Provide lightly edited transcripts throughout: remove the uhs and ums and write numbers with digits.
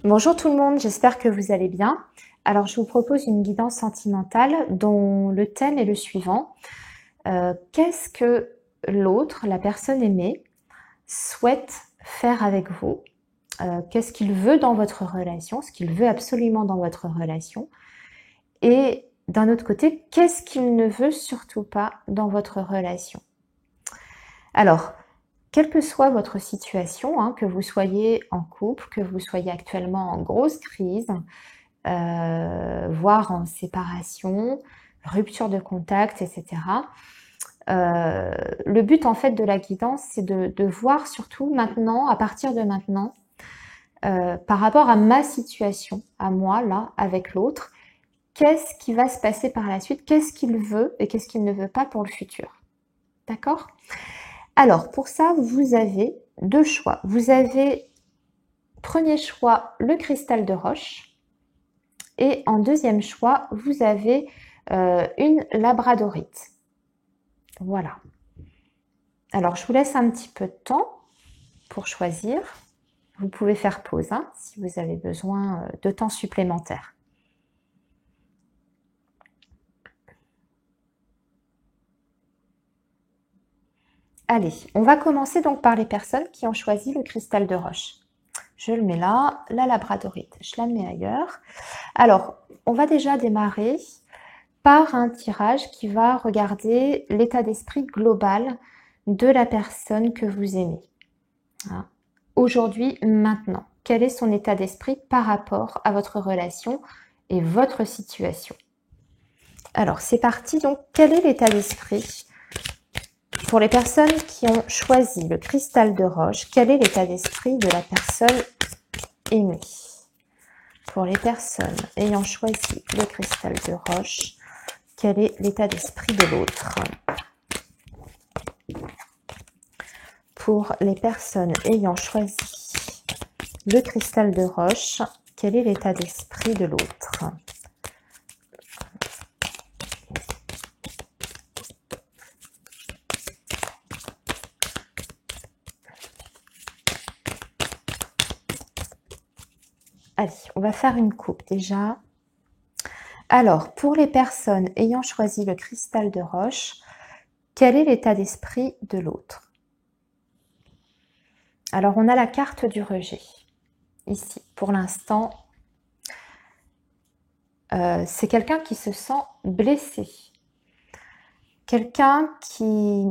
Bonjour tout le monde, j'espère que vous allez bien. Alors je vous propose une guidance sentimentale dont le thème est le suivant. Qu'est-ce que l'autre, la personne aimée, souhaite faire avec vous? Qu'est-ce qu'il veut dans votre relation? Ce qu'il veut absolument dans votre relation? Et d'un autre côté, qu'est-ce qu'il ne veut surtout pas dans votre relation? Alors, quelle que soit votre situation, hein, que vous soyez en couple, que vous soyez actuellement en grosse crise, voire en séparation, rupture de contact, etc. Le but en fait de la guidance, c'est de voir surtout maintenant, à partir de maintenant, par rapport à ma situation, à moi là, avec l'autre, qu'est-ce qui va se passer par la suite, qu'est-ce qu'il veut et qu'est-ce qu'il ne veut pas pour le futur. D'accord? Alors pour ça, vous avez deux choix. Vous avez, premier choix, le cristal de roche. Et en deuxième choix, vous avez une labradorite. Voilà. Alors, je vous laisse un petit peu de temps pour choisir. Vous pouvez faire pause hein, si vous avez besoin de temps supplémentaire. Allez, on va commencer donc par les personnes qui ont choisi le cristal de roche. Je le mets là, la labradorite, je la mets ailleurs. Alors, on va déjà démarrer par un tirage qui va regarder l'état d'esprit global de la personne que vous aimez. Hein. Aujourd'hui, maintenant, quel est son état d'esprit par rapport à votre relation et votre situation? Alors, c'est parti. Donc, quel est l'état d'esprit pour les personnes qui ont choisi le cristal de roche? Quel est l'état d'esprit de la personne aimée? Pour les personnes ayant choisi le cristal de roche, quel est l'état d'esprit de l'autre? Pour les personnes ayant choisi le cristal de roche, quel est l'état d'esprit de l'autre? Allez, on va faire une coupe déjà. Alors, pour les personnes ayant choisi le cristal de roche, quel est l'état d'esprit de l'autre? Alors, on a la carte du rejet. Ici, pour l'instant, c'est quelqu'un qui se sent blessé. Quelqu'un qui,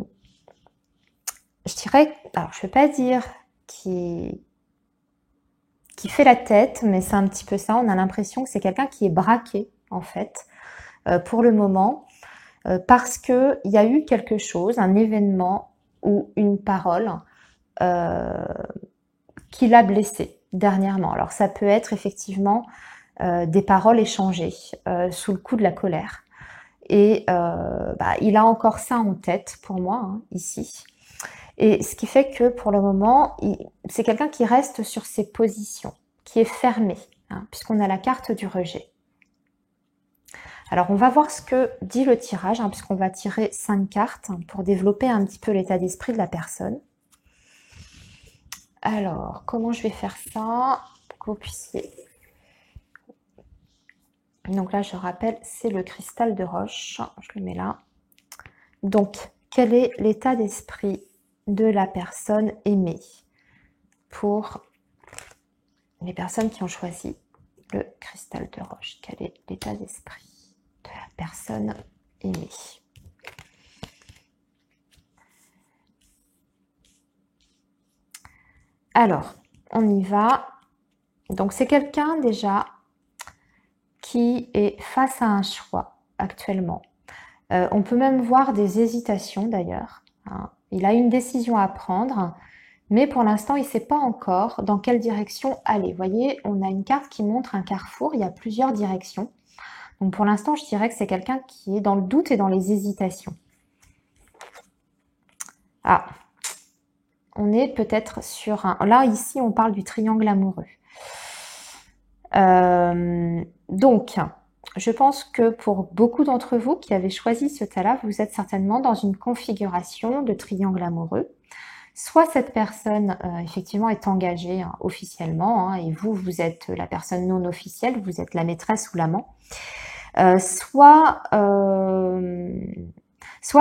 je dirais, alors je ne veux pas dire qui fait la tête, mais c'est un petit peu ça. On a l'impression que c'est quelqu'un qui est braqué, en fait, pour le moment, parce qu'il y a eu quelque chose, un événement ou une parole qui l'a blessé dernièrement. Alors ça peut être effectivement des paroles échangées sous le coup de la colère. Et il a encore ça en tête pour moi, hein, ici. Et ce qui fait que pour le moment, c'est quelqu'un qui reste sur ses positions, qui est fermé, hein, puisqu'on a la carte du rejet. Alors on va voir ce que dit le tirage, hein, puisqu'on va tirer 5 cartes pour développer un petit peu l'état d'esprit de la personne. Alors, comment je vais faire ça pour que vous puissiez... Donc là, je rappelle, c'est le cristal de roche. Je le mets là. Donc, quel est l'état d'esprit de la personne aimée pour les personnes qui ont choisi le cristal de roche? Quel est l'état d'esprit de la personne aimée? Alors, on y va. Donc, c'est quelqu'un déjà qui est face à un choix actuellement. On peut même voir des hésitations d'ailleurs. Hein. Il a une décision à prendre, mais pour l'instant, il ne sait pas encore dans quelle direction aller. Vous voyez, on a une carte qui montre un carrefour, il y a plusieurs directions. Donc pour l'instant, je dirais que c'est quelqu'un qui est dans le doute et dans les hésitations. Ah, on est peut-être sur un... Là, ici, on parle du triangle amoureux. Donc, je pense que pour beaucoup d'entre vous qui avez choisi ce tas-là, vous êtes certainement dans une configuration de triangle amoureux. soit cette personne effectivement est engagée officiellement, et vous êtes la personne non officielle, vous êtes la maîtresse ou l'amant. Soit il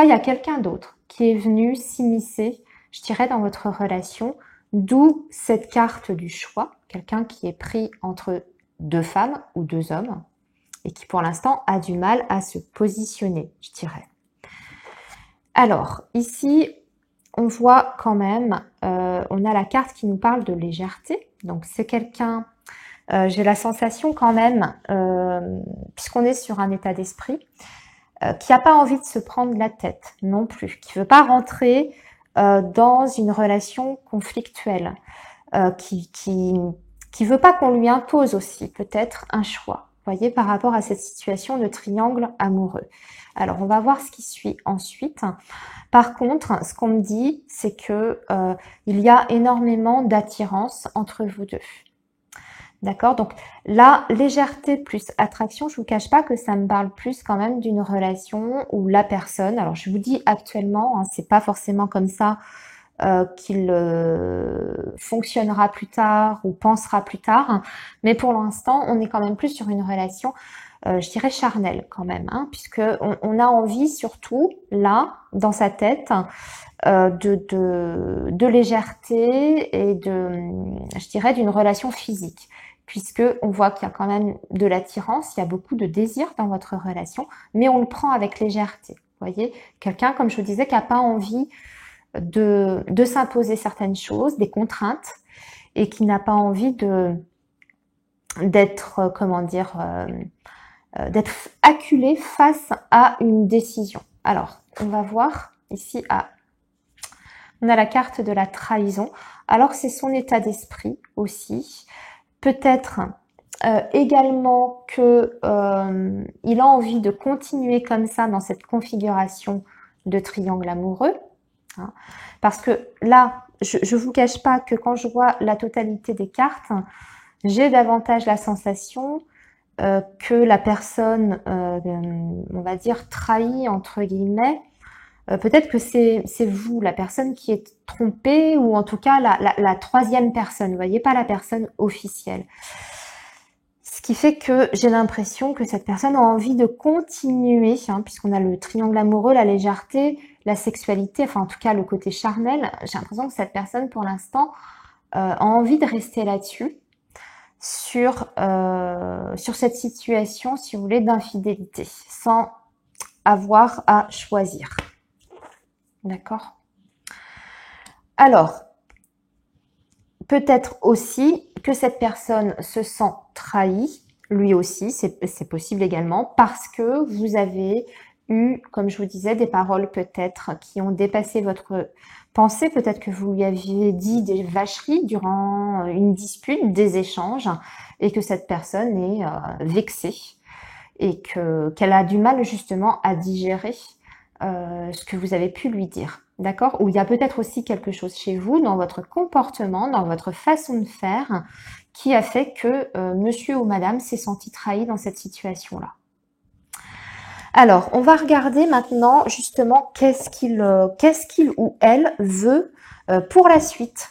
y a quelqu'un d'autre qui est venu s'immiscer, je dirais, dans votre relation, d'où cette carte du choix, quelqu'un qui est pris entre deux femmes ou deux hommes et qui pour l'instant a du mal à se positionner, je dirais. Alors, ici, on voit quand même, on a la carte qui nous parle de légèreté. Donc, c'est quelqu'un, j'ai la sensation quand même, puisqu'on est sur un état d'esprit, qui n'a pas envie de se prendre la tête non plus, qui ne veut pas rentrer dans une relation conflictuelle, qui veut pas qu'on lui impose aussi peut-être un choix, vous voyez, par rapport à cette situation de triangle amoureux. Alors, on va voir ce qui suit ensuite. Par contre, ce qu'on me dit, c'est que il y a énormément d'attirance entre vous deux. D'accord? Donc, la légèreté plus attraction, je vous cache pas que ça me parle plus quand même d'une relation où la personne, alors je vous dis actuellement, c'est pas forcément comme ça qu'il fonctionnera plus tard ou pensera plus tard, mais pour l'instant, on est quand même plus sur une relation, je dirais charnelle quand même, puisque on a envie surtout, là, dans sa tête, de légèreté et je dirais, d'une relation physique, puisque on voit qu'il y a quand même de l'attirance, il y a beaucoup de désir dans votre relation, mais on le prend avec légèreté. Vous voyez, quelqu'un, comme je vous disais, qui n'a pas envie de s'imposer certaines choses, des contraintes, et qui n'a pas envie d'être, comment dire, d'être acculé face à une décision. Alors, on va voir ici, on a la carte de la trahison. Alors, c'est son état d'esprit aussi. Peut-être également que il a envie de continuer comme ça dans cette configuration de triangle amoureux. Parce que là, je vous cache pas que quand je vois la totalité des cartes, j'ai davantage la sensation que la personne, on va dire, trahie, entre guillemets, peut-être que c'est vous, la personne qui est trompée, ou en tout cas la troisième personne, vous voyez, pas la personne officielle. Ce qui fait que j'ai l'impression que cette personne a envie de continuer, puisqu'on a le triangle amoureux, la légèreté, la sexualité, enfin en tout cas le côté charnel. J'ai l'impression que cette personne, pour l'instant, a envie de rester là-dessus, sur cette situation, si vous voulez, d'infidélité, sans avoir à choisir. D'accord? Alors, peut-être aussi que cette personne se sent trahie, lui aussi, c'est possible également, parce que vous avez eu, comme je vous disais, des paroles peut-être qui ont dépassé votre pensée, peut-être que vous lui aviez dit des vacheries durant une dispute, des échanges, et que cette personne est vexée, et qu'elle a du mal justement à digérer ce que vous avez pu lui dire. D'accord? Ou il y a peut-être aussi quelque chose chez vous, dans votre comportement, dans votre façon de faire, qui a fait que monsieur ou madame s'est senti trahi dans cette situation-là. Alors, on va regarder maintenant justement qu'est-ce qu'il ou elle veut pour la suite.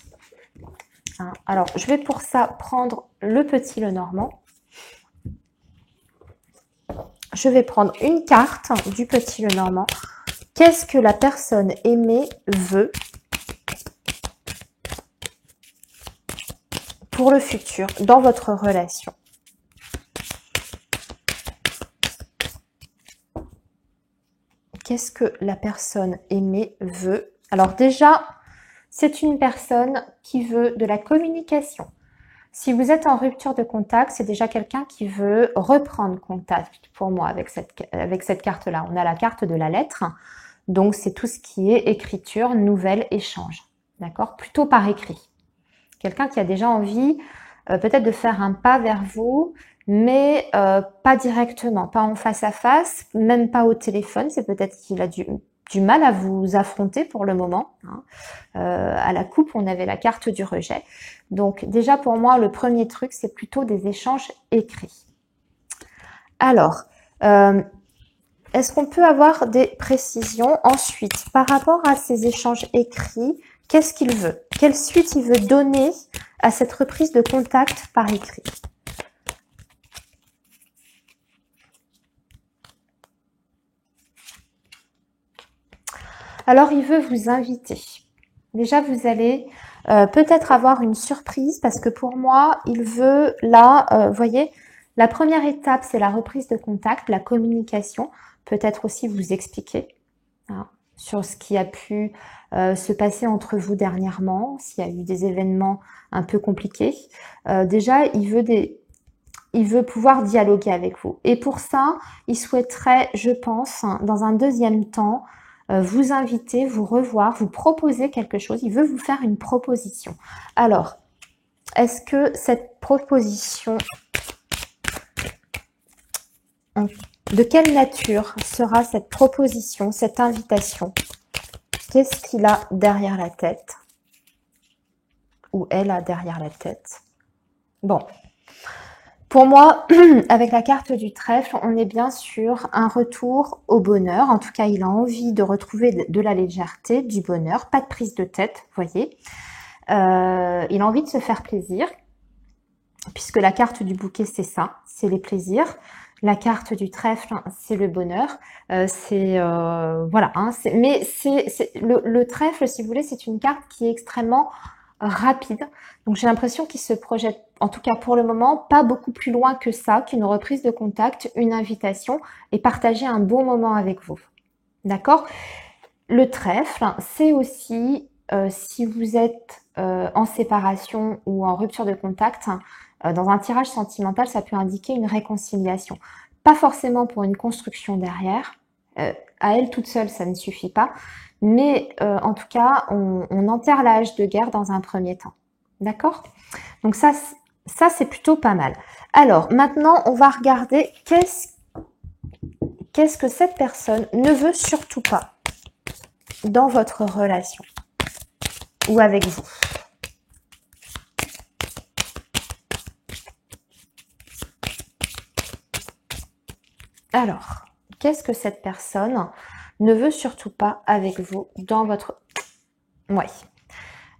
Alors, je vais pour ça prendre le petit Lenormand. Je vais prendre une carte du petit Lenormand. Qu'est-ce que la personne aimée veut pour le futur dans votre relation? Qu'est-ce que la personne aimée veut? Alors déjà, c'est une personne qui veut de la communication. Si vous êtes en rupture de contact, c'est déjà quelqu'un qui veut reprendre contact pour moi avec cette carte-là. On a la carte de la lettre. Donc, c'est tout ce qui est écriture, nouvelle, échange. D'accord? Plutôt par écrit. Quelqu'un qui a déjà envie peut-être de faire un pas vers vous, mais pas directement, pas en face à face, même pas au téléphone. C'est peut-être qu'il a du mal à vous affronter pour le moment. À la coupe, on avait la carte du rejet. Donc, déjà pour moi, le premier truc, c'est plutôt des échanges écrits. Alors, est-ce qu'on peut avoir des précisions ensuite par rapport à ces échanges écrits? Qu'est-ce qu'il veut? Quelle suite il veut donner à cette reprise de contact par écrit? Alors, il veut vous inviter. Déjà, vous allez peut-être avoir une surprise parce que pour moi, il veut là, voyez, la première étape, c'est la reprise de contact, la communication. Peut-être aussi vous expliquer hein, sur ce qui a pu se passer entre vous dernièrement, s'il y a eu des événements un peu compliqués. Déjà, il veut pouvoir dialoguer avec vous. Et pour ça, il souhaiterait, je pense, dans un deuxième temps, vous inviter, vous revoir, vous proposer quelque chose. Il veut vous faire une proposition. Alors, est-ce que cette proposition, de quelle nature sera cette proposition, cette invitation? Qu'est-ce qu'il a derrière la tête? Ou elle a derrière la tête? Bon. Pour moi, avec la carte du trèfle, on est bien sur un retour au bonheur. En tout cas, il a envie de retrouver de la légèreté, du bonheur, pas de prise de tête, vous voyez. Il a envie de se faire plaisir, puisque la carte du bouquet, c'est ça, c'est les plaisirs. La carte du trèfle, c'est le bonheur. Voilà. Hein, mais le trèfle, si vous voulez, c'est une carte qui est extrêmement rapide. Donc j'ai l'impression qu'il se projette, en tout cas pour le moment, pas beaucoup plus loin que ça, qu'une reprise de contact, une invitation et partager un bon moment avec vous. D'accord? Le trèfle, c'est aussi si vous êtes en séparation ou en rupture de contact, dans un tirage sentimental, ça peut indiquer une réconciliation. Pas forcément pour une construction derrière. À elle toute seule, ça ne suffit pas. Mais en tout cas, on enterre la hache de guerre dans un premier temps. D'accord? Donc ça c'est plutôt pas mal. Alors, maintenant, on va regarder qu'est-ce que cette personne ne veut surtout pas dans votre relation ou avec vous. Alors, qu'est-ce que cette personne ne veut surtout pas avec vous dans votre... Oui.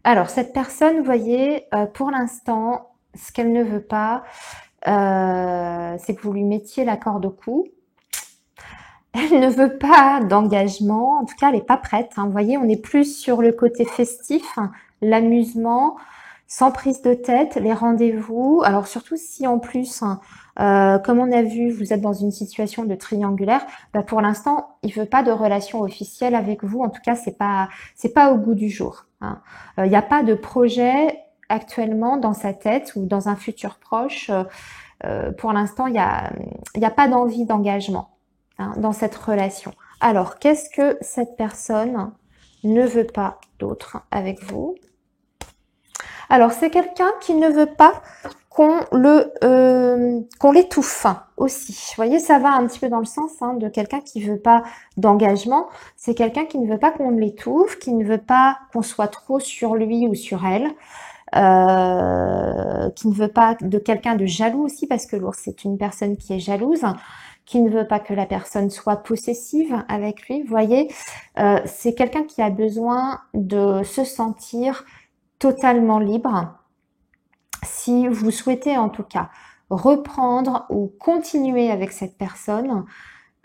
Alors, cette personne, vous voyez, pour l'instant, ce qu'elle ne veut pas, c'est que vous lui mettiez la corde au cou. Elle ne veut pas d'engagement, en tout cas, elle n'est pas prête. Hein. Vous voyez, on est plus sur le côté festif, l'amusement, sans prise de tête, les rendez-vous. Alors, surtout si en plus... comme on a vu, vous êtes dans une situation de triangulaire. Bah pour l'instant, il veut pas de relation officielle avec vous. En tout cas, c'est pas au goût du jour. Hein. Il n'y a pas de projet actuellement dans sa tête ou dans un futur proche. Pour l'instant, il y a pas d'envie d'engagement hein, dans cette relation. Alors, qu'est-ce que cette personne ne veut pas d'autre avec vous? Alors, c'est quelqu'un qui ne veut pas qu'on l'étouffe aussi. Vous voyez, ça va un petit peu dans le sens hein, de quelqu'un qui veut pas d'engagement. C'est quelqu'un qui ne veut pas qu'on l'étouffe, qui ne veut pas qu'on soit trop sur lui ou sur elle, qui ne veut pas de quelqu'un de jaloux aussi, parce que l'ours, c'est une personne qui est jalouse, qui ne veut pas que la personne soit possessive avec lui. Vous voyez, c'est quelqu'un qui a besoin de se sentir totalement libre. Si vous souhaitez en tout cas reprendre ou continuer avec cette personne,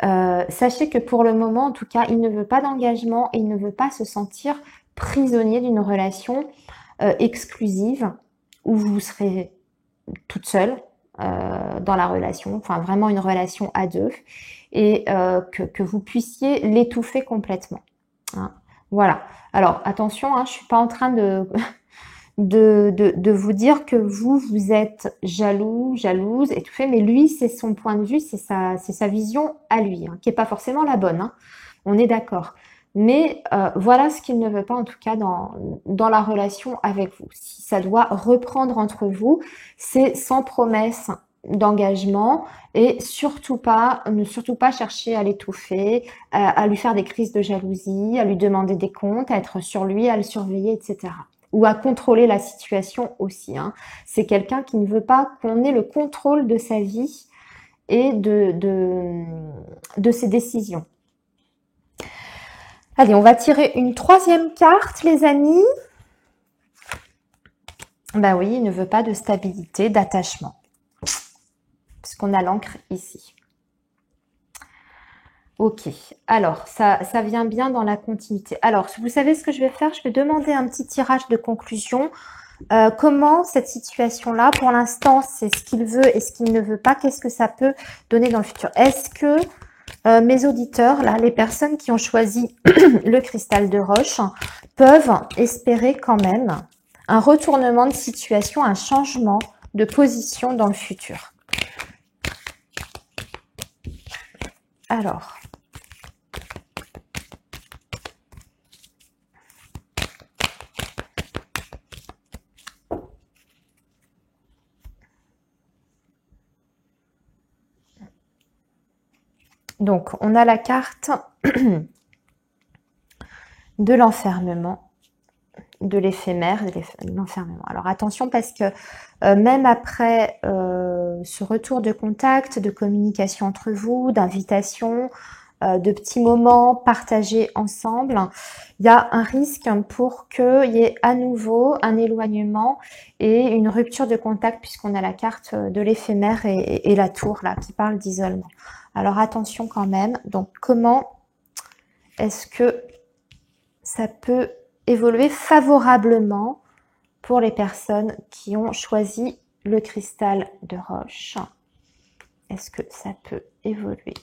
sachez que pour le moment, en tout cas, il ne veut pas d'engagement et il ne veut pas se sentir prisonnier d'une relation exclusive où vous serez toute seule dans la relation, enfin vraiment une relation à deux et que vous puissiez l'étouffer complètement. Hein. Voilà. Alors attention, hein, je suis pas en train de vous dire que vous êtes jaloux, jalouse et tout fait, mais lui, c'est son point de vue, c'est sa vision à lui, hein, qui est pas forcément la bonne, hein, on est d'accord. Mais voilà ce qu'il ne veut pas, en tout cas, dans la relation avec vous. Si ça doit reprendre entre vous, c'est sans promesse d'engagement et ne surtout pas chercher à l'étouffer, à lui faire des crises de jalousie, à lui demander des comptes, à être sur lui, à le surveiller, etc. Ou à contrôler la situation aussi. Hein. C'est quelqu'un qui ne veut pas qu'on ait le contrôle de sa vie et de ses décisions. Allez, on va tirer une troisième carte, les amis. Ben oui, il ne veut pas de stabilité, d'attachement. Parce qu'on a l'encre ici. Ok, alors ça vient bien dans la continuité. Alors, vous savez ce que je vais faire? Je vais demander un petit tirage de conclusion. Comment cette situation-là, pour l'instant, c'est ce qu'il veut et ce qu'il ne veut pas, qu'est-ce que ça peut donner dans le futur? Est-ce que mes auditeurs, là, les personnes qui ont choisi le cristal de roche, peuvent espérer quand même un retournement de situation, un changement de position dans le futur? Alors, donc, on a la carte de l'enfermement, de l'éphémère, de l'enfermement. Alors, attention parce que même après ce retour de contact, de communication entre vous, d'invitation, de petits moments partagés ensemble, il y a un risque pour qu'il y ait à nouveau un éloignement et une rupture de contact puisqu'on a la carte de l'éphémère et la tour là qui parle d'isolement. Alors attention quand même. Donc comment est-ce que ça peut évoluer favorablement pour les personnes qui ont choisi le cristal de roche? Est-ce que ça peut évoluer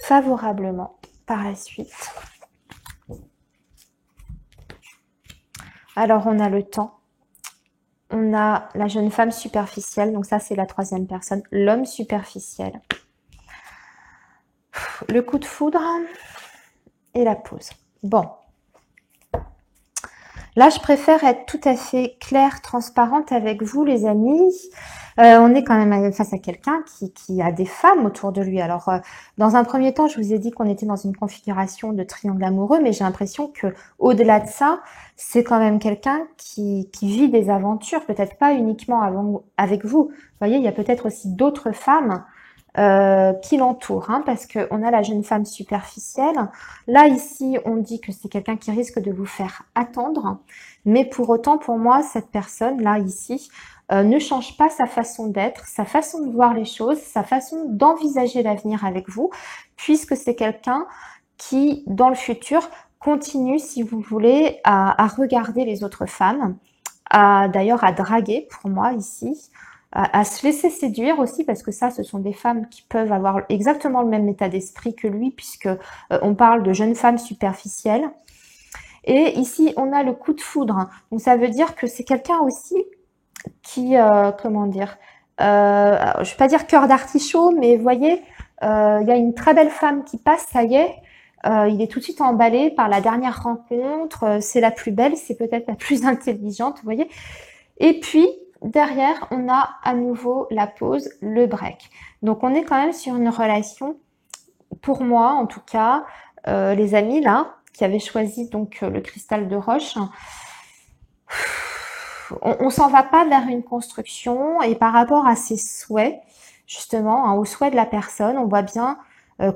favorablement par la suite? Alors, on a le temps. On a la jeune femme superficielle. Donc ça, c'est la troisième personne. L'homme superficiel. Le coup de foudre et la pause. Bon. Là, je préfère être tout à fait claire, transparente avec vous, les amis. On est quand même face à quelqu'un qui a des femmes autour de lui. Alors, dans un premier temps, je vous ai dit qu'on était dans une configuration de triangle amoureux, mais j'ai l'impression que au-delà de ça, c'est quand même quelqu'un qui vit des aventures, peut-être pas uniquement avec vous. Vous voyez, il y a peut-être aussi d'autres femmes qui l'entourent, hein, parce qu'on a la jeune femme superficielle. Là, ici, on dit que c'est quelqu'un qui risque de vous faire attendre, mais pour autant, pour moi, cette personne, là, ici, ne change pas sa façon d'être, sa façon de voir les choses, sa façon d'envisager l'avenir avec vous, puisque c'est quelqu'un qui, dans le futur, continue, si vous voulez, à regarder les autres femmes, d'ailleurs à draguer, pour moi, ici, à se laisser séduire aussi, parce que ça, ce sont des femmes qui peuvent avoir exactement le même état d'esprit que lui, puisque on parle de jeunes femmes superficielles. Et ici, on a le coup de foudre. Donc, ça veut dire que c'est quelqu'un aussi qui, comment dire, je vais pas dire cœur d'artichaut, mais vous voyez, il y a une très belle femme qui passe, ça y est, il est tout de suite emballé par la dernière rencontre, c'est la plus belle, c'est peut-être la plus intelligente, vous voyez. Et puis, derrière, on a à nouveau la pause, le break. Donc, on est quand même sur une relation, pour moi en tout cas, les amis là, qui avaient choisi donc le cristal de roche, on s'en va pas vers une construction, et par rapport à ses souhaits, justement, hein, aux souhaits de la personne, on voit bien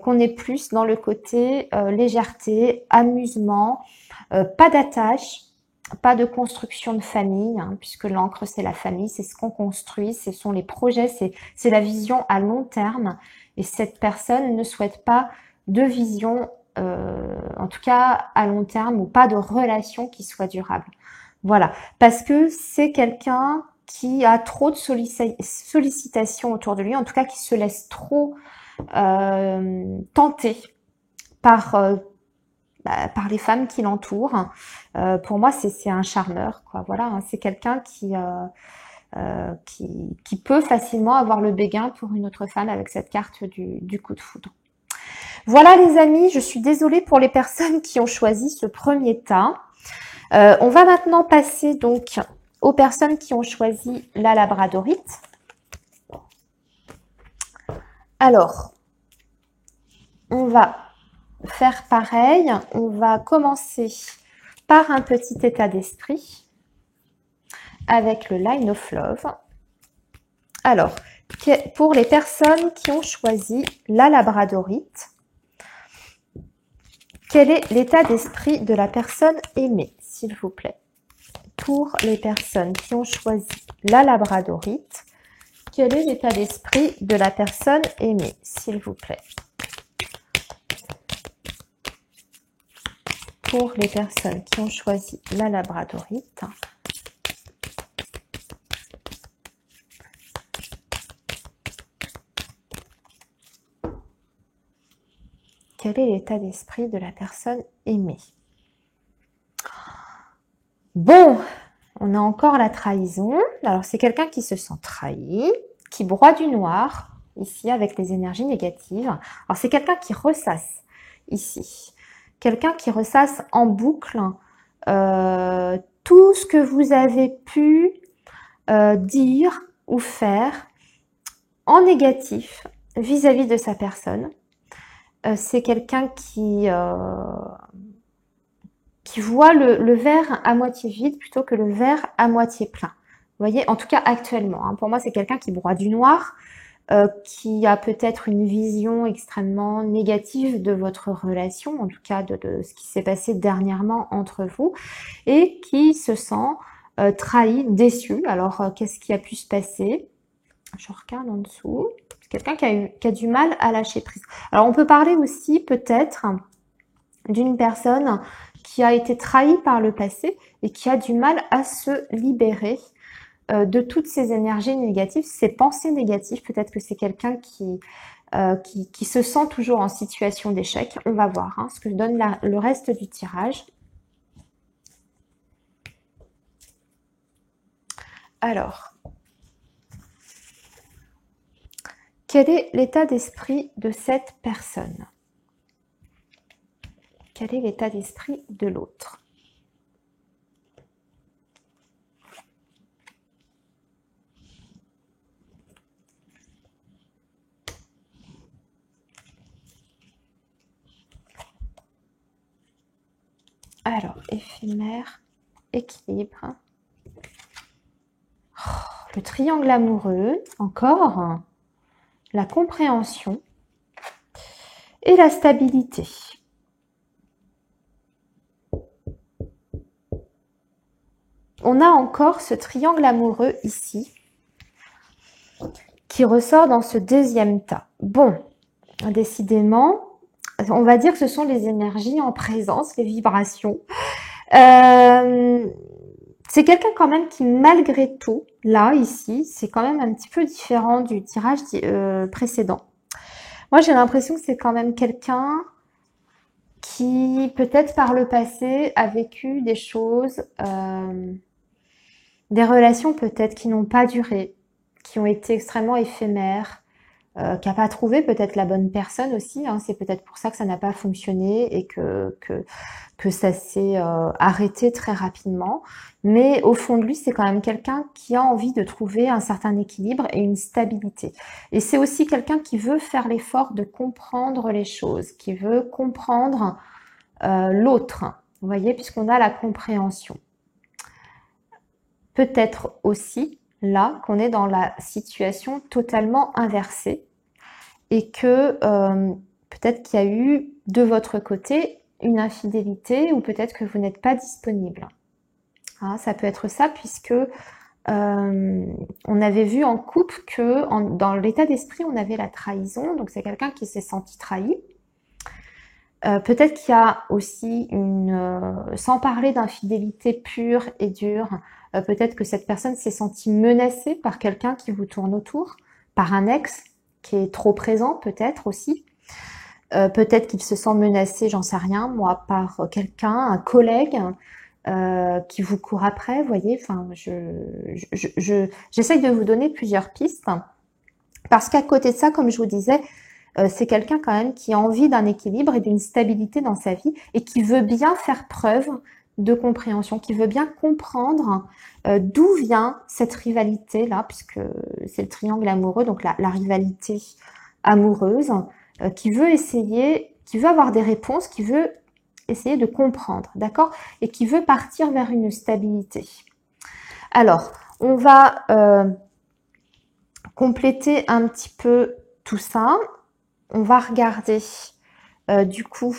qu'on est plus dans le côté légèreté, amusement, pas d'attache, pas de construction de famille, hein, puisque l'encre c'est la famille, c'est ce qu'on construit, ce sont les projets, c'est la vision à long terme, et cette personne ne souhaite pas de vision, en tout cas à long terme, ou pas de relation qui soit durable. Voilà, parce que c'est quelqu'un qui a trop de sollicitations autour de lui, en tout cas qui se laisse trop tenter par par les femmes qui l'entourent. Pour moi, c'est un charmeur, quoi. Voilà, hein, c'est quelqu'un qui peut facilement avoir le béguin pour une autre femme avec cette carte du coup de foudre. Voilà les amis, je suis désolée pour les personnes qui ont choisi ce premier tas. On va maintenant passer donc aux personnes qui ont choisi la labradorite. Alors, on va faire pareil. On va commencer par un petit état d'esprit avec le Line of Love. Alors, pour les personnes qui ont choisi la labradorite, quel est l'état d'esprit de la personne aimée, s'il vous plaît, pour les personnes qui ont choisi la labradorite, quel est l'état d'esprit de la personne aimée, s'il vous plaît? Pour les personnes qui ont choisi la labradorite, quel est l'état d'esprit de la personne aimée? Bon, on a encore la trahison. Alors, c'est quelqu'un qui se sent trahi, qui broie du noir, ici, avec les énergies négatives. Alors, c'est quelqu'un qui ressasse, ici. Quelqu'un qui ressasse en boucle tout ce que vous avez pu dire ou faire en négatif vis-à-vis de sa personne. C'est quelqu'un qui voit le verre à moitié vide plutôt que le verre à moitié plein. Vous voyez, en tout cas actuellement, hein, pour moi c'est quelqu'un qui broie du noir, qui a peut-être une vision extrêmement négative de votre relation, en tout cas de ce qui s'est passé dernièrement entre vous, et qui se sent trahi, déçu. Alors qu'est-ce qui a pu se passer? Je regarde en dessous. C'est quelqu'un qui a du mal à lâcher prise. Alors on peut parler aussi peut-être d'une personne qui a été trahie par le passé et qui a du mal à se libérer de toutes ces énergies négatives, ces pensées négatives. Peut-être que c'est quelqu'un qui se sent toujours en situation d'échec. On va voir ce que donne le reste du tirage. Alors, quel est l'état d'esprit de cette personne? Quel est l'état d'esprit de l'autre? Alors, éphémère, équilibre. Oh, le triangle amoureux, encore. La compréhension et la stabilité. On a encore ce triangle amoureux ici qui ressort dans ce deuxième tas. Bon, décidément, on va dire que ce sont les énergies en présence, les vibrations. C'est quelqu'un quand même qui, malgré tout, là, ici, c'est quand même un petit peu différent du tirage précédent. Moi, j'ai l'impression que c'est quand même quelqu'un qui, peut-être par le passé, a vécu des choses, des relations peut-être qui n'ont pas duré, qui ont été extrêmement éphémères, qui n'a pas trouvé peut-être la bonne personne aussi. C'est peut-être pour ça que ça n'a pas fonctionné et que ça s'est arrêté très rapidement. Mais au fond de lui, c'est quand même quelqu'un qui a envie de trouver un certain équilibre et une stabilité. Et c'est aussi quelqu'un qui veut faire l'effort de comprendre les choses, qui veut comprendre l'autre. Vous voyez, puisqu'on a la compréhension. Peut-être aussi là qu'on est dans la situation totalement inversée et que peut-être qu'il y a eu de votre côté une infidélité ou peut-être que vous n'êtes pas disponible. Ça peut être ça puisque on avait vu en couple que dans l'état d'esprit on avait la trahison, donc c'est quelqu'un qui s'est senti trahi. Peut-être qu'il y a aussi sans parler d'infidélité pure et dure, peut-être que cette personne s'est sentie menacée par quelqu'un qui vous tourne autour, par un ex qui est trop présent peut-être aussi. Peut-être qu'il se sent menacé, j'en sais rien, moi, par quelqu'un, un collègue qui vous court après, vous voyez. Enfin, j'essaye de vous donner plusieurs pistes parce qu'à côté de ça, comme je vous disais, c'est quelqu'un quand même qui a envie d'un équilibre et d'une stabilité dans sa vie et qui veut bien faire preuve de compréhension, qui veut bien comprendre d'où vient cette rivalité-là, puisque c'est le triangle amoureux, donc la rivalité amoureuse, qui veut essayer, qui veut avoir des réponses, qui veut essayer de comprendre, d'accord? Et qui veut partir vers une stabilité. Alors, on va compléter un petit peu tout ça. On va regarder du coup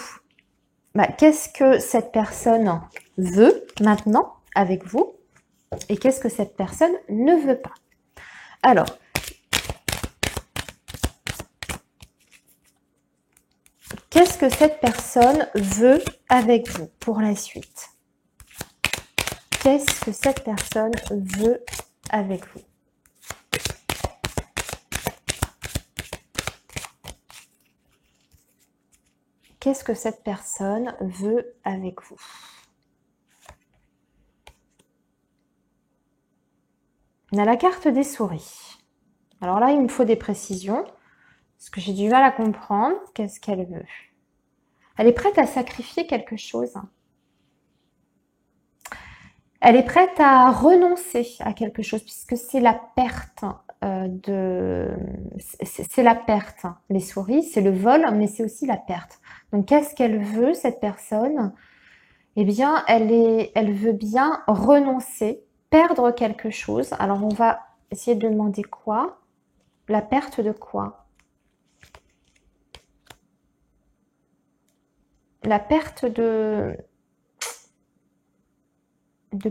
qu'est-ce que cette personne veut maintenant avec vous. Et qu'est-ce que cette personne ne veut pas? Alors, qu'est-ce que cette personne veut avec vous pour la suite? Qu'est-ce que cette personne veut avec vous? Qu'est-ce que cette personne veut avec vous? On a la carte des souris. Alors là, il me faut des précisions, parce que j'ai du mal à comprendre. Qu'est-ce qu'elle veut? Elle est prête à sacrifier quelque chose. Elle est prête à renoncer à quelque chose, puisque c'est la perte c'est la perte. Les souris, c'est le vol, mais c'est aussi la perte. Donc, qu'est-ce qu'elle veut, cette personne? Eh bien, elle veut bien renoncer, perdre quelque chose. Alors, on va essayer de demander quoi? La perte de quoi? La perte de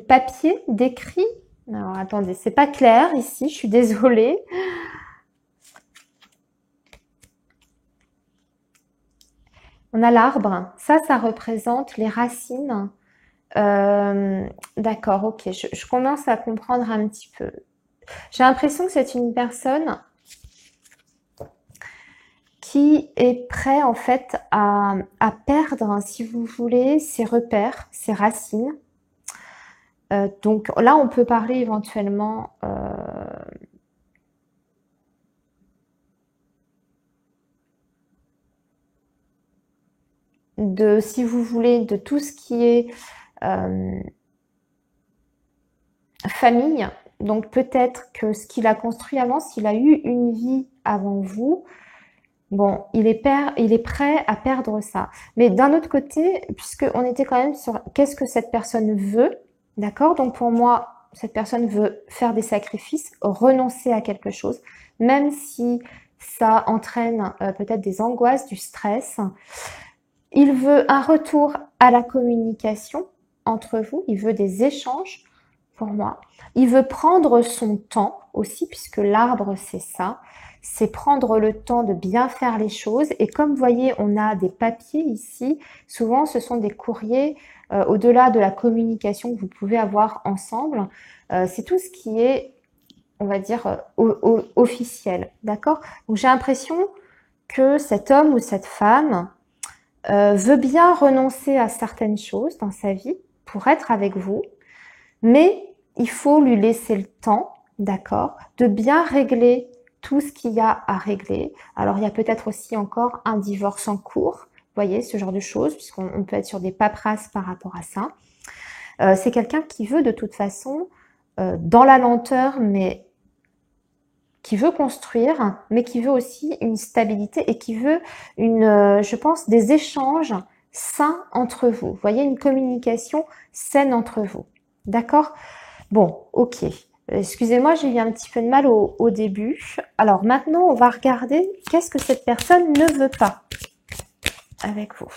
papier, d'écrit? Alors, attendez, c'est pas clair ici, je suis désolée. On a l'arbre, ça représente les racines. D'accord, ok, je commence à comprendre un petit peu. J'ai l'impression que c'est une personne qui est prête en fait à perdre, si vous voulez, ses repères, ses racines. Donc là, on peut parler éventuellement de, si vous voulez, de tout ce qui est famille. Donc peut-être que ce qu'il a construit avant, s'il a eu une vie avant vous, bon, il est prêt à perdre ça. Mais d'un autre côté, puisqu'on était quand même sur qu'est-ce que cette personne veut, d'accord? Donc pour moi, cette personne veut faire des sacrifices, renoncer à quelque chose, même si ça entraîne peut-être des angoisses, du stress. Il veut un retour à la communication entre vous, il veut des échanges pour moi. Il veut prendre son temps aussi, puisque l'arbre, c'est ça. C'est prendre le temps de bien faire les choses. Et comme vous voyez, on a des papiers ici. Souvent, ce sont des courriers au-delà de la communication que vous pouvez avoir ensemble. C'est tout ce qui est, on va dire, officiel. D'accord? Donc, j'ai l'impression que cet homme ou cette femme veut bien renoncer à certaines choses dans sa vie pour être avec vous. Mais il faut lui laisser le temps, d'accord, de bien régler tout ce qu'il y a à régler. Alors, il y a peut-être aussi encore un divorce en cours, vous voyez, ce genre de choses, puisqu'on peut être sur des paperasses par rapport à ça. C'est quelqu'un qui veut de toute façon, dans la lenteur, mais qui veut construire, mais qui veut aussi une stabilité et qui veut je pense, des échanges sains entre vous. Vous voyez, une communication saine entre vous. D'accord? Bon, ok. Excusez-moi, j'ai eu un petit peu de mal au début. Alors maintenant, on va regarder qu'est-ce que cette personne ne veut pas avec vous.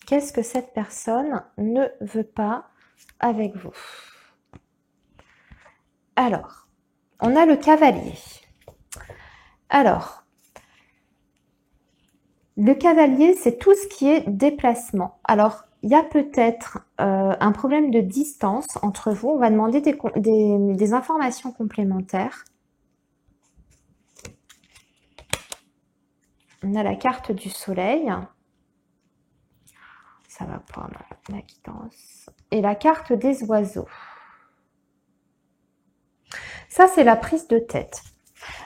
Qu'est-ce que cette personne ne veut pas avec vous? Alors, on a le cavalier. Alors, le cavalier, c'est tout ce qui est déplacement. Alors, il y a peut-être un problème de distance entre vous. On va demander des informations complémentaires. On a la carte du soleil. Ça va prendre la quittance. Et la carte des oiseaux. Ça, c'est la prise de tête.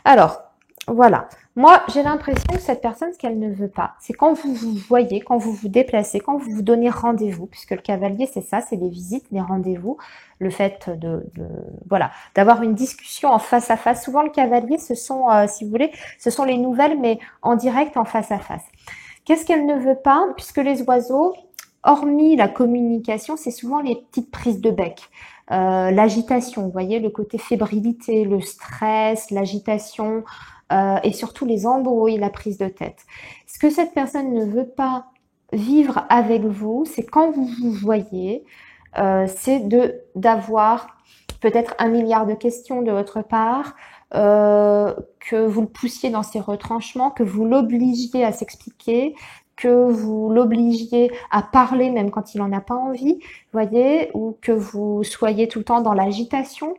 Alors, voilà. Moi, j'ai l'impression que cette personne, ce qu'elle ne veut pas, c'est quand vous vous voyez, quand vous vous déplacez, quand vous vous donnez rendez-vous, puisque le cavalier, c'est ça, c'est les visites, les rendez-vous, le fait voilà, d'avoir une discussion en face à face. Souvent, le cavalier, ce sont, si vous voulez, ce sont les nouvelles, mais en direct, en face à face. Qu'est-ce qu'elle ne veut pas? Puisque les oiseaux, hormis la communication, c'est souvent les petites prises de bec. L'agitation, vous voyez, le côté fébrilité, le stress, l'agitation, et surtout les embrouilles, la prise de tête. Ce que cette personne ne veut pas vivre avec vous, c'est quand vous vous voyez, c'est d'avoir peut-être 1 milliard de questions de votre part, que vous le poussiez dans ses retranchements, que vous l'obligiez à s'expliquer, que vous l'obligiez à parler même quand il n'en a pas envie, voyez, ou que vous soyez tout le temps dans l'agitation.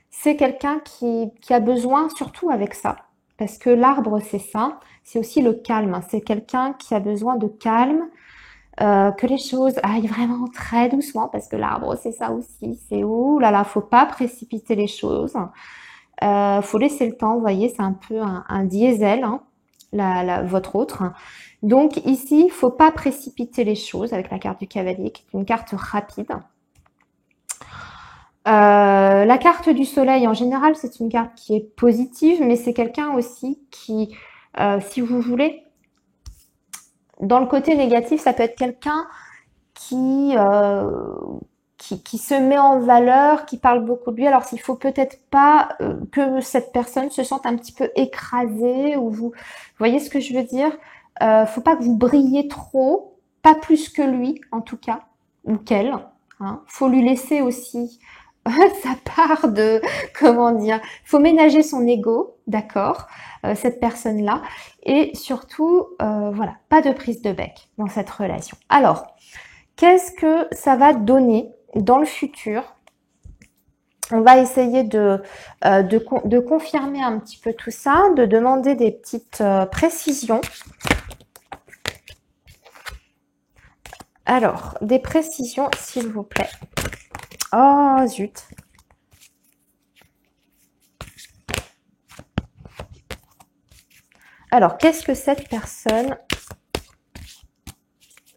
C'est quelqu'un qui a besoin, surtout avec ça, parce que l'arbre c'est ça, c'est aussi le calme, c'est quelqu'un qui a besoin de calme, que les choses aillent vraiment très doucement, parce que l'arbre c'est ça aussi, c'est ouh là là, faut pas précipiter les choses, faut laisser le temps, vous voyez, c'est un peu un diesel, hein, votre autre. Donc ici, il faut pas précipiter les choses avec la carte du cavalier, qui est une carte rapide. La carte du soleil, en général, c'est une carte qui est positive, mais c'est quelqu'un aussi qui, si vous voulez, dans le côté négatif, ça peut être quelqu'un qui se met en valeur, qui parle beaucoup de lui. Alors, il faut peut-être pas que cette personne se sente un petit peu écrasée, ou vous voyez ce que je veux dire. Faut pas que vous brillez trop, pas plus que lui, en tout cas, ou qu'elle. Hein. Faut lui laisser aussi sa part de, comment dire, faut ménager son ego, d'accord, cette personne-là, et surtout, voilà, pas de prise de bec dans cette relation. Alors, qu'est-ce que ça va donner dans le futur? On va essayer de confirmer un petit peu tout ça, de demander des petites précisions. Alors, des précisions, s'il vous plaît. Oh, zut. Alors, qu'est-ce que cette personne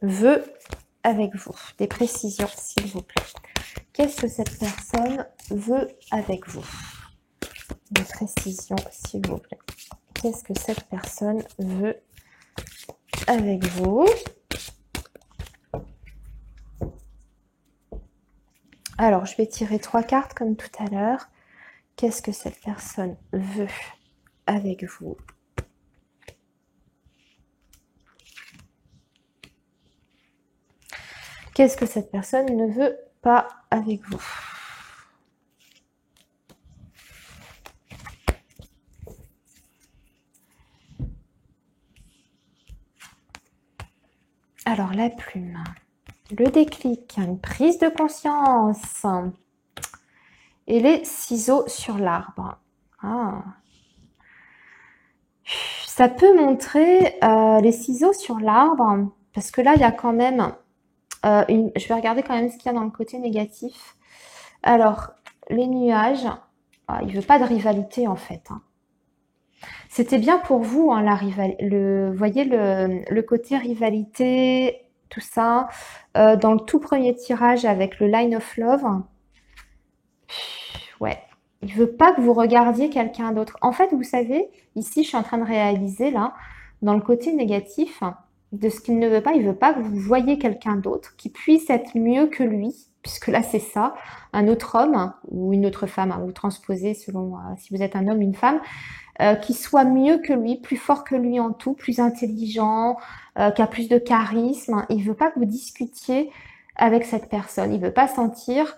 veut avec vous? Des précisions, s'il vous plaît. Qu'est-ce que cette personne veut avec vous? Des précisions, s'il vous plaît. Qu'est-ce que cette personne veut avec vous? Alors, je vais tirer 3 cartes comme tout à l'heure. Qu'est-ce que cette personne veut avec vous? Qu'est-ce que cette personne ne veut pas avec vous? Alors, la plume. Le déclic, une prise de conscience. Et les ciseaux sur l'arbre. Ah. Ça peut montrer les ciseaux sur l'arbre, parce que là, il y a quand même... je vais regarder quand même ce qu'il y a dans le côté négatif. Alors, les nuages, il ne veut pas de rivalité en fait. Hein. C'était bien pour vous, hein, voyez le côté rivalité, tout ça. Dans le tout premier tirage avec le Line of Love, ouais, il veut pas que vous regardiez quelqu'un d'autre. En fait, vous savez, ici, je suis en train de réaliser, là, dans le côté négatif de ce qu'il ne veut pas, il veut pas que vous voyiez quelqu'un d'autre qui puisse être mieux que lui, puisque là, c'est ça, un autre homme ou une autre femme, hein, vous transposez selon si vous êtes un homme, une femme, qui soit mieux que lui, plus fort que lui en tout, plus intelligent, qui a plus de charisme. Il veut pas que vous discutiez avec cette personne. Il veut pas sentir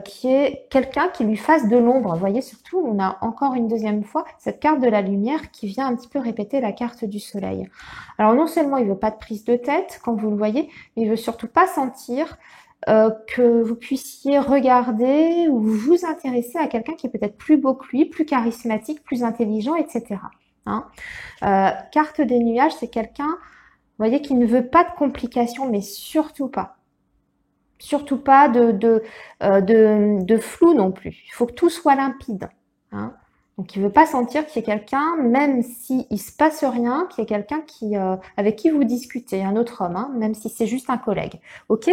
qu'il y ait quelqu'un qui lui fasse de l'ombre. Vous voyez, surtout, on a encore une deuxième fois cette carte de la lumière qui vient un petit peu répéter la carte du soleil. Alors, non seulement il veut pas de prise de tête, quand vous le voyez, mais il veut surtout pas sentir que vous puissiez regarder ou vous intéresser à quelqu'un qui est peut-être plus beau que lui, plus charismatique, plus intelligent, etc. Hein. Carte des nuages, c'est quelqu'un, vous voyez, qui ne veut pas de complications, mais surtout pas. Surtout pas de flou non plus. Il faut que tout soit limpide. Hein. Donc, il veut pas sentir qu'il y ait quelqu'un, même s'il ne se passe rien, qu'il y ait quelqu'un avec qui vous discutez, un autre homme, hein, même si c'est juste un collègue. Ok.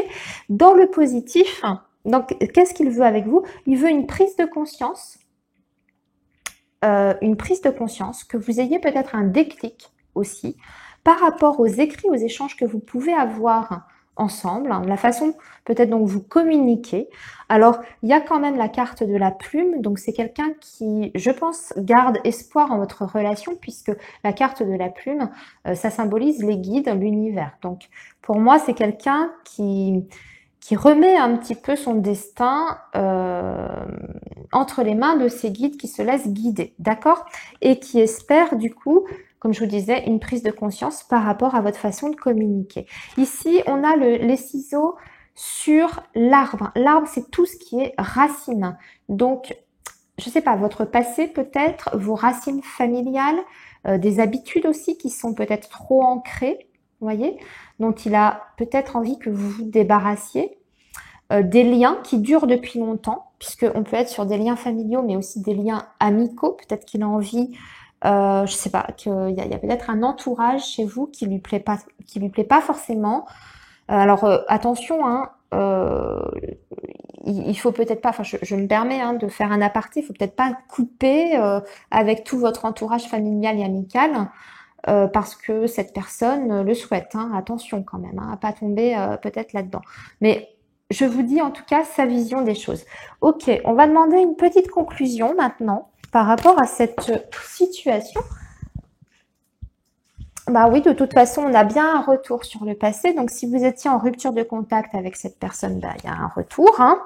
Dans le positif, donc, qu'est-ce qu'il veut avec vous? Il veut une prise de conscience. Que vous ayez peut-être un déclic aussi, par rapport aux écrits, aux échanges que vous pouvez avoir ensemble, hein, la façon peut-être dont vous communiquez. Alors, il y a quand même la carte de la plume, donc c'est quelqu'un qui, je pense, garde espoir en votre relation, puisque la carte de la plume, ça symbolise les guides, l'univers. Donc, pour moi, c'est quelqu'un qui remet un petit peu son destin entre les mains de ses guides, qui se laisse guider, d'accord? Et qui espère, du coup, comme je vous disais, une prise de conscience par rapport à votre façon de communiquer. Ici, on a les ciseaux sur l'arbre. L'arbre, c'est tout ce qui est racine. Donc, je sais pas, votre passé peut-être, vos racines familiales, des habitudes aussi qui sont peut-être trop ancrées, vous voyez, dont il a peut-être envie que vous vous débarrassiez. Des liens qui durent depuis longtemps, puisqu'on peut être sur des liens familiaux, mais aussi des liens amicaux. Peut-être qu'il a envie, je sais pas, qu'il y a peut-être un entourage chez vous qui lui plaît pas forcément. Alors attention, hein, il faut peut-être pas, enfin je me permets hein, de faire un aparté, il faut peut-être pas couper avec tout votre entourage familial et amical. Parce que cette personne le souhaite. Hein. Attention quand même, hein, à pas tomber peut-être là-dedans. Mais je vous dis en tout cas sa vision des choses. Ok, on va demander une petite conclusion maintenant par rapport à cette situation. Bah oui, de toute façon, on a bien un retour sur le passé. Donc, si vous étiez en rupture de contact avec cette personne, bah, il y a un retour. Hein.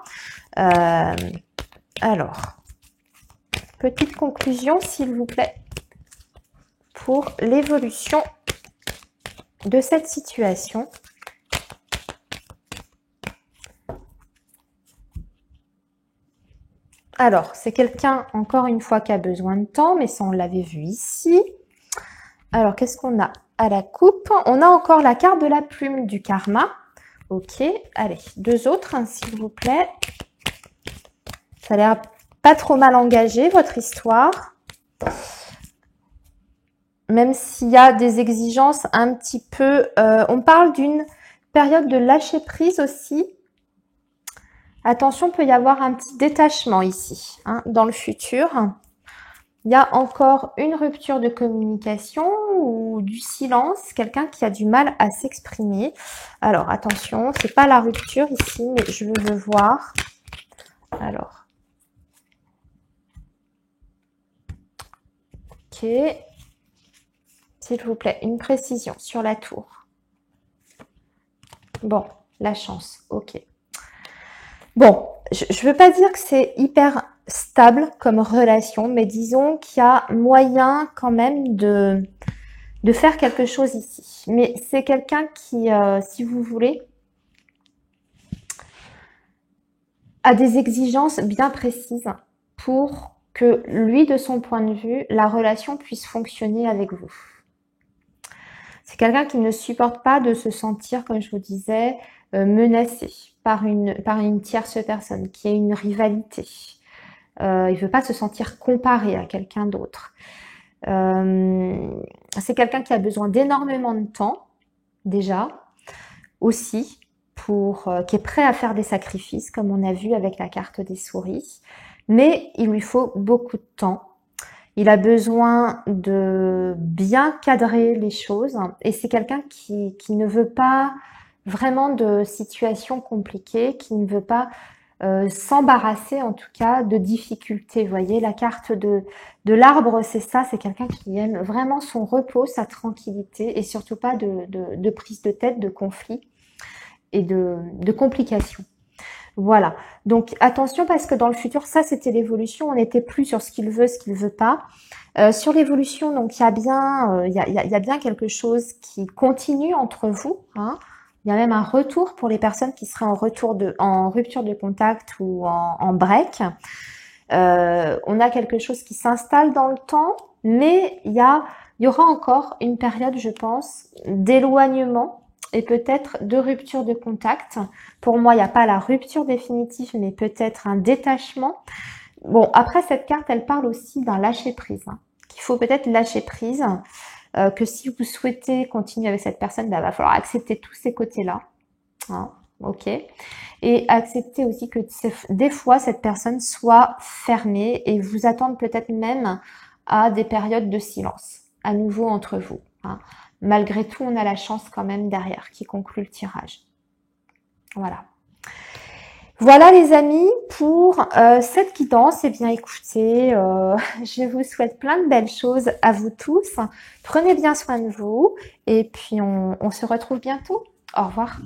Alors, petite conclusion, s'il vous plaît, pour l'évolution de cette situation. Alors, c'est quelqu'un, encore une fois, qui a besoin de temps, mais ça, on l'avait vu ici. Alors, qu'est-ce qu'on a à la coupe? On a encore la carte de la plume du karma. Ok, allez, deux autres, hein, s'il vous plaît. Ça a l'air pas trop mal engagé, votre histoire. Même s'il y a des exigences un petit peu... on parle d'une période de lâcher prise aussi. Attention, peut y avoir un petit détachement ici, hein, dans le futur. Il y a encore une rupture de communication ou du silence, quelqu'un qui a du mal à s'exprimer. Alors, attention, c'est pas la rupture ici, mais je veux voir. Alors, ok. S'il vous plaît, une précision sur la tour. Bon, la chance, ok. Bon, je ne veux pas dire que c'est hyper stable comme relation, mais disons qu'il y a moyen quand même de faire quelque chose ici. Mais c'est quelqu'un qui, si vous voulez, a des exigences bien précises pour que lui, de son point de vue, la relation puisse fonctionner avec vous. C'est quelqu'un qui ne supporte pas de se sentir, comme je vous disais, menacé par une tierce personne, qui a une rivalité. Il ne veut pas se sentir comparé à quelqu'un d'autre. C'est quelqu'un qui a besoin d'énormément de temps, déjà, aussi, qui est prêt à faire des sacrifices, comme on a vu avec la carte des souris. Mais il lui faut beaucoup de temps. Il a besoin de bien cadrer les choses. Et c'est quelqu'un qui ne veut pas vraiment de situations compliquées, qui ne veut pas s'embarrasser en tout cas de difficultés. Vous voyez, la carte de l'arbre, c'est ça, c'est quelqu'un qui aime vraiment son repos, sa tranquillité et surtout pas de prise de tête, de conflit et de complications. Voilà, donc attention parce que dans le futur, ça c'était l'évolution, on n'était plus sur ce qu'il veut, ce qu'il veut pas. Sur l'évolution, donc il y a bien quelque chose qui continue entre vous, hein. Il y a même un retour pour les personnes qui seraient en rupture de contact ou en break. On a quelque chose qui s'installe dans le temps, mais il y aura encore une période, je pense, d'éloignement et peut-être de rupture de contact. Pour moi, il n'y a pas la rupture définitive, mais peut-être un détachement. Bon, après, cette carte, elle parle aussi d'un lâcher-prise, hein, qu'il faut peut-être lâcher prise, que si vous souhaitez continuer avec cette personne, bah, va falloir accepter tous ces côtés-là. Hein, ok. Et accepter aussi que des fois, cette personne soit fermée et vous attendre peut-être même à des périodes de silence, à nouveau entre vous. Hein. Malgré tout, on a la chance quand même derrière qui conclut le tirage. Voilà. Voilà les amis pour cette guidance. Eh bien écoutez, je vous souhaite plein de belles choses à vous tous. Prenez bien soin de vous et puis on se retrouve bientôt. Au revoir.